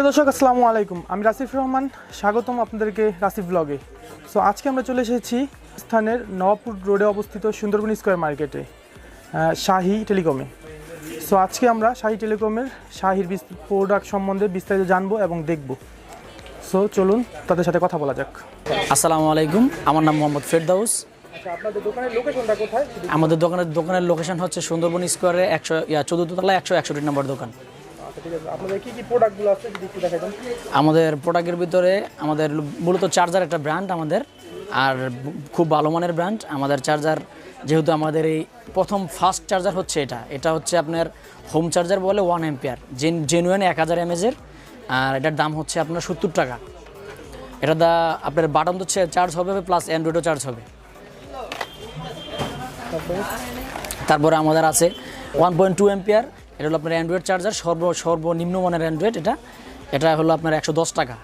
দর্শক আসসালামু আলাইকুম, আমি রাসিফ রহমান, স্বাগতম আপনাদেরকে রাসিফ ব্লগে। সো আজকে আমরা চলে এসেছি স্থানের নওয়াবপুর রোডে অবস্থিত সুন্দরবন স্কয়ার মার্কেটে শাহী টেলিকমে। সো আজকে আমরা শাহী টেলিকমের শাহীর প্রোডাক্ট সম্বন্ধে বিস্তারিত জানবো এবং দেখব। সো চলুন তাদের সাথে কথা বলা যাক। আসসালামু আলাইকুম, আমার নাম মোহাম্মদ ফেরদাউস। আচ্ছা, আপনাদের দোকানের লোকেশনটা কোথায়? আমাদের দোকানের লোকেশন হচ্ছে সুন্দরবন স্কোয়ারে 14 তলা 161 নম্বর দোকান। আচ্ছা, ঠিক আছে। আপনাদের কি কি প্রোডাক্টগুলো আছে যদি একটু দেখাই দেন। আমাদের প্রোডাক্টের ভিতরে আমাদের মূলত চার্জার একটা ব্র্যান্ড আমাদের, আর খুব ভালো মানের ব্র্যান্ড আমাদের চার্জার। যেহেতু আমাদের এই প্রথম ফার্স্ট চার্জার হচ্ছে এটা হচ্ছে আপনার হোম চার্জার বলে 1 অ্যাম্পিয়ার জেনুইন 1000 mAh, আর এটার দাম হচ্ছে আপনার 70 টাকা। এটা আপনার বাটন তো চার্জ হবে প্লাস অ্যান্ড্রয়েডও চার্জ হবে। তারপরে আমাদের আছে 1.2 অ্যাম্পিয়ার, এটা হলো আপনার অ্যান্ড্রয়েড চার্জার, সর্বনিম্ন মানের অ্যান্ড্রয়েড। এটা হলো আপনার 110 টাকা।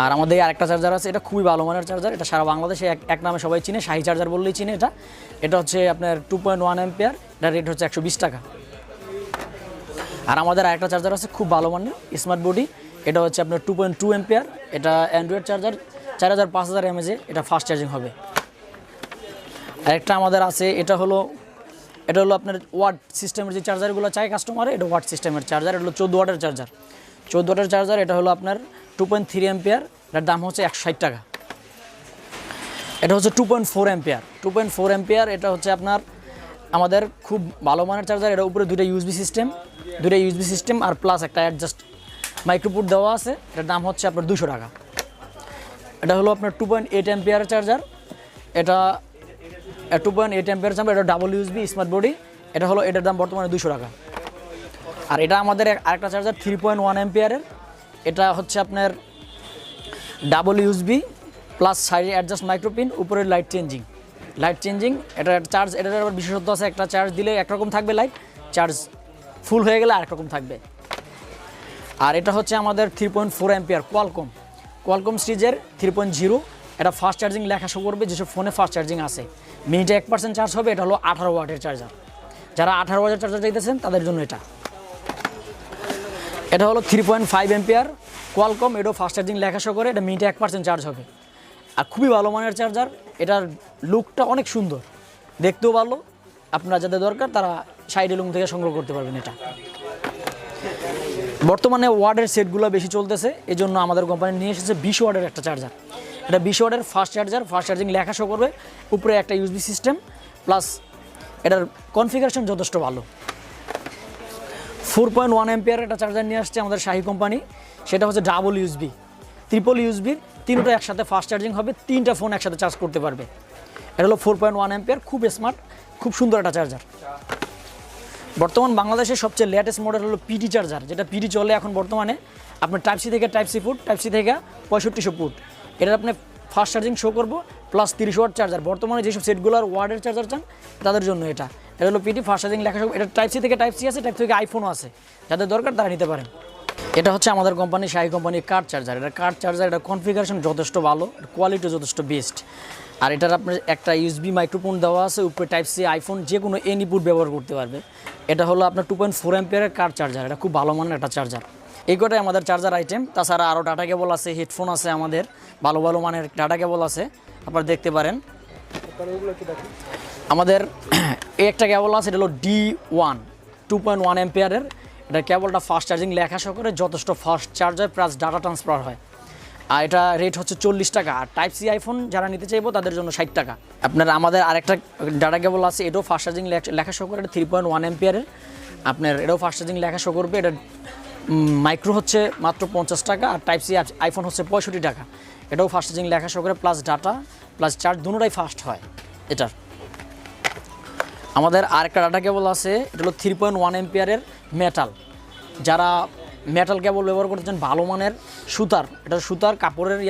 আর আমাদের আরেকটা চার্জার আছে, এটা খুবই ভালো মানের চার্জার, এটা সারা বাংলাদেশে এক নামে সবাই চিনে, শাহী চার্জার বললেই চিনে। এটা হচ্ছে আপনার 2.1 অ্যাম্পিয়ার, এটার রেট হচ্ছে 120 টাকা। আর আমাদের আরেকটা চার্জার আছে খুব ভালো মানের স্মার্ট বডি, এটা হচ্ছে আপনার 2.2 অ্যাম্পিয়ার, এটা অ্যান্ড্রয়েড চার্জার 4000-5000 mAh, এটা ফাস্ট চার্জিং হবে। আরেকটা আমাদের আছে, এটা হলো আপনার ওয়াট সিস্টেমের যে চার্জারগুলো চাই কাস্টমারে, এটা ওয়াট সিস্টেমের চার্জার, এটা হলো 14 ওয়াটের চার্জার। 14 ওয়াটের চার্জার, এটা হলো আপনার 2.3 অ্যাম্পিয়ার, এটার দাম হচ্ছে 160 টাকা। এটা হচ্ছে 2.4 অ্যাম্পিয়ার। 2.4 অ্যাম্পিয়ার এটা হচ্ছে আপনার আমাদের খুব ভালো মানের চার্জার। এটার উপরে দুইটা ইউএসবি সিস্টেম আর প্লাস একটা অ্যাডজাস্ট মাইক্রোপুট দেওয়া আছে, এটার দাম হচ্ছে আপনার 200 টাকা। এটা হলো আপনার 2.8 অ্যাম্পিয়ারের চার্জার, এটা 2.8 অ্যাম্পিয়ার চার্জার, এটা ডাবল ইউএসবি স্মার্ট বডি, এটার দাম বর্তমানে 200 টাকা। আর এটা আমাদের আরেকটা চার্জার 3.1 অ্যাম্পিয়ারের, এটা হচ্ছে আপনার ডাবল ইউএসবি প্লাস সাইডে অ্যাডজাস্ট মাইক্রোপিন, উপরে লাইট চেঞ্জিং। এটার আবার বিশেষত্ব আছে, একটা চার্জ দিলে একরকম থাকবে লাইট, চার্জ ফুল হয়ে গেলে আরেক রকম থাকবে। আর এটা হচ্ছে আমাদের 3.4 অ্যাম্পিয়ার কোয়ালকম সিরিজের 3.0, এটা ফাস্ট চার্জিং লেখা শো করবে, যেসব ফোনে ফাস্ট চার্জিং আছে, মিনিটে 1% চার্জ হবে। এটা হলো 18 ওয়াটের চার্জার, যারা 18 ওয়াটের চার্জার চাইতেছেন তাদের জন্য এটা হলো 3.5 অ্যাম্পিয়ার কোয়ালকম, এটাও ফাস্ট চার্জিং লেখা শো করে, এটা মিনিটে 1% চার্জ হবে। আর খুবই ভালো মানের চার্জার, এটার লুকটা অনেক সুন্দর, দেখতেও ভালো। আপনারা যাদের দরকার তারা সাইডে লুম থেকে সংগ্রহ করতে পারবেন। এটা বর্তমানে ওয়ার্ডের সেটগুলো বেশি চলতেছে, এই জন্য আমাদের কোম্পানি নিয়ে এসেছে 20 ওয়ার্ডের একটা চার্জার। এটা 20 ওয়াটের ফাস্ট চার্জিং লেখা শো করবে, উপরে একটা ইউএসবি সিস্টেম প্লাস এটার কনফিগারেশন যথেষ্ট ভালো। 4.1 অ্যাম্পিয়ার একটা চার্জার নিয়ে আসছে আমাদের শাহী কোম্পানি, সেটা হচ্ছে ডাবল ইউএসবি, ট্রিপল ইউএসবি, তিনটা একসাথে ফাস্ট চার্জিং হবে, 3টা ফোন একসাথে চার্জ করতে পারবে। এটা হলো 4.1 অ্যাম্পিয়ার, খুব স্মার্ট, খুব সুন্দর একটা চার্জার। বর্তমান বাংলাদেশের সবচেয়ে লেটেস্ট মডেল হলো পিটি চার্জার, যেটা পিটি চলে এখন বর্তমানে আপনার টাইপ সি থেকে টাইপ সি থেকে 6500 পুট। এটা আপনি ফাস্ট চার্জিং শো করবো প্লাস 30 ওয়াট চার্জার। বর্তমানে যেসব সেটগুলোর ওয়ার্ডের চার্জার চান তাদের জন্য এটা হলো পিটি ফাস্ট চার্জিং লেখা শো। এটা টাইপ সি থেকে টাইপ সি আছে, টাইপ থেকে আইফোনও আছে, যাদের দরকার তারা নিতে পারেন। এটা হচ্ছে আমাদের কোম্পানি শাহী কোম্পানির কার্ড চার্জার। এটা কনফিগারেশন যথেষ্ট ভালো, কোয়ালিটি যথেষ্ট বেস্ট। আর এটার আপনার একটা ইউএসবি মাইক্রোফোন দেওয়া আছে, উপরে টাইপ সি, আইফোন যে কোনো এনি পুট ব্যবহার করতে পারবে। এটা হলো আপনার 2.4 অ্যাম্পিয়ারের কার্ড চার্জার, এটা খুব ভালো মানের একটা চার্জার। এই কটাই আমাদের চার্জার আইটেম। তাছাড়া আরও ডাটা কেবল আছে, হেডফোন আছে, আমাদের ভালো মানের ডাটা কেবল আছে, আপনারা দেখতে পারেন। আমাদের এই একটা কেবল আছে, এটা হলো D1 2.1 অ্যাম্পিয়ারের। এটা কেবলটা ফাস্ট চার্জিং লেখা শো করে, যথেষ্ট ফাস্ট চার্জ হয় প্লাস ডাটা ট্রান্সফার হয়। আর এটা রেট হচ্ছে 40 টাকা। আর টাইপ সি আইফোন যারা নিতে চাইবো তাদের জন্য 60 টাকা। আপনার আমাদের আরেকটা ডাটা কেবল আছে, এটাও ফাস্ট চার্জিং লেখা শো করে, এটা 3.1 অ্যাম্পিয়ারের। আপনার এটাও ফাস্ট চার্জিং লেখা শো করবে। এটা মাইক্রো হচ্ছে মাত্র 50 টাকা, আর টাইপ সি আইফোন হচ্ছে 65 টাকা। এটাও ফাস্ট চার্জিং লেখা শো করে, প্লাস ডাটা প্লাস চার্জ দুটোটাই ফাস্ট হয় এটার। আমাদের আরেকটা ডাটা কেবল আছে, এটা হলো 3.1 অ্যাম্পিয়ারের মেটাল। যারা মেটাল কেবল ব্যবহার করতে চান ভালো মানের, সুতার কাপড়ের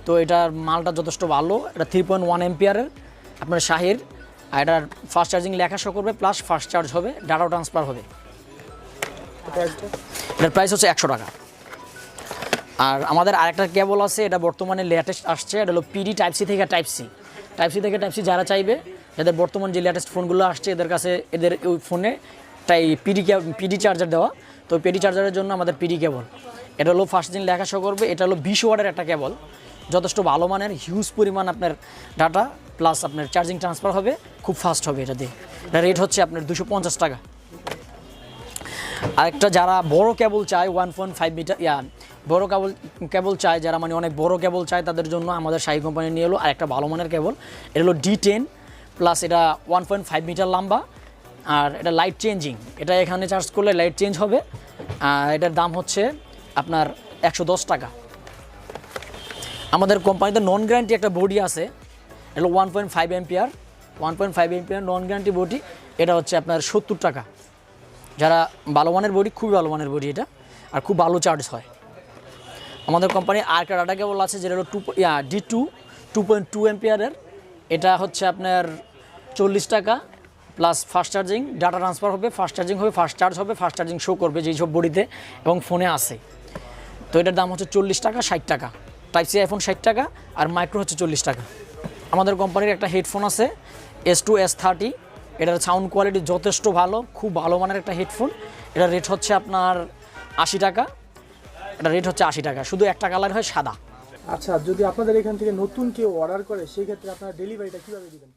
তো এটার মালটা যথেষ্ট ভালো। এটা 3.1 অ্যাম্পিয়ারের আপনার শাহীর, আর এটার ফাস্ট চার্জিং লেখা শো করবে প্লাস ফাস্ট চার্জ হবে, ডাটাও ট্রান্সফার হবে। এটার প্রাইস হচ্ছে 100 টাকা। আর আমাদের আরেকটা কেবল আছে, এটা বর্তমানে লেটেস্ট আসছে, এটা হলো পিডি টাইপ সি থেকে টাইপ সি যারা চাইবে, যাদের বর্তমান যে লেটেস্ট ফোনগুলো আসছে এদের কাছে, এদের ওই ফোনে তাই পিডি চার্জার দেওয়া তো পেডি চার্জারের জন্য আমাদের পিডি কেবল, এটা হলো ফার্স্ট দিন লেখা শো করবে। এটা হলো 20 ওয়াটের একটা কেবল, যথেষ্ট ভালো মানের, হিউজ পরিমাণ আপনার ডাটা প্লাস আপনার চার্জিং ট্রান্সফার হবে, খুব ফাস্ট হবে এটা দিয়ে। এটা রেট হচ্ছে আপনার 250 টাকা। আরেকটা যারা বড় কেবল চায় 1.5 মিটার বড় কেবল চায়, যারা মানে অনেক বড় কেবল চায় তাদের জন্য আমাদের শাহি কোম্পানি নিয়ে এলো আর একটা ভালো মানের কেবল। এটা হলো D10 প্লাস, এটা 1.5 মিটার লম্বা, আর এটা লাইট চেঞ্জিং। এটা এখানে চার্জ করলে লাইট চেঞ্জ হবে। এটার দাম হচ্ছে আপনার 110 টাকা। আমাদের কোম্পানিতে নন গ্যারান্টি একটা বডি আছে, এটা হলো 1.5 এম্পিয়ার নন গ্যারান্টি বডি। এটা হচ্ছে আপনার 70 টাকা। যারা ভালো মানের বডি, খুবই ভালো মানের বডি এটা, আর খুব ভালো চার্জ হয়। আমাদের কোম্পানির আর একটা ডাটা কেবল আছে, যেটা হলো D2 2.2 এম্পিয়ারের। এটা হচ্ছে আপনার 40 টাকা plus fast charging, data transfer হবে, ফাস্ট চার্জিং হবে, ফাস্ট চার্জ হবে, ফাস্ট চার্জিং শো করবে যেই সব বডিতে এবং ফোনে আসে। তো এটার দাম হচ্ছে 40 টাকা, 60 টাকা। টাইপ সি আইফোন 60 টাকা, আর মাইক্রো হচ্ছে 40 টাকা। আমাদের কোম্পানির একটা হেডফোন আছে S2 S30, এটার সাউন্ড কোয়ালিটি যথেষ্ট ভালো, খুব ভালো মানের একটা হেডফোন। এটার রেট হচ্ছে আপনার 80 টাকা। এটা রেট হচ্ছে 80 টাকা, শুধু একটা কালার হয় সাদা। আচ্ছা, যদি আপনাদের এখান থেকে নতুন কেউ অর্ডার করে সেই ক্ষেত্রে আপনারা ডেলিভারিটা কীভাবে দিবেন?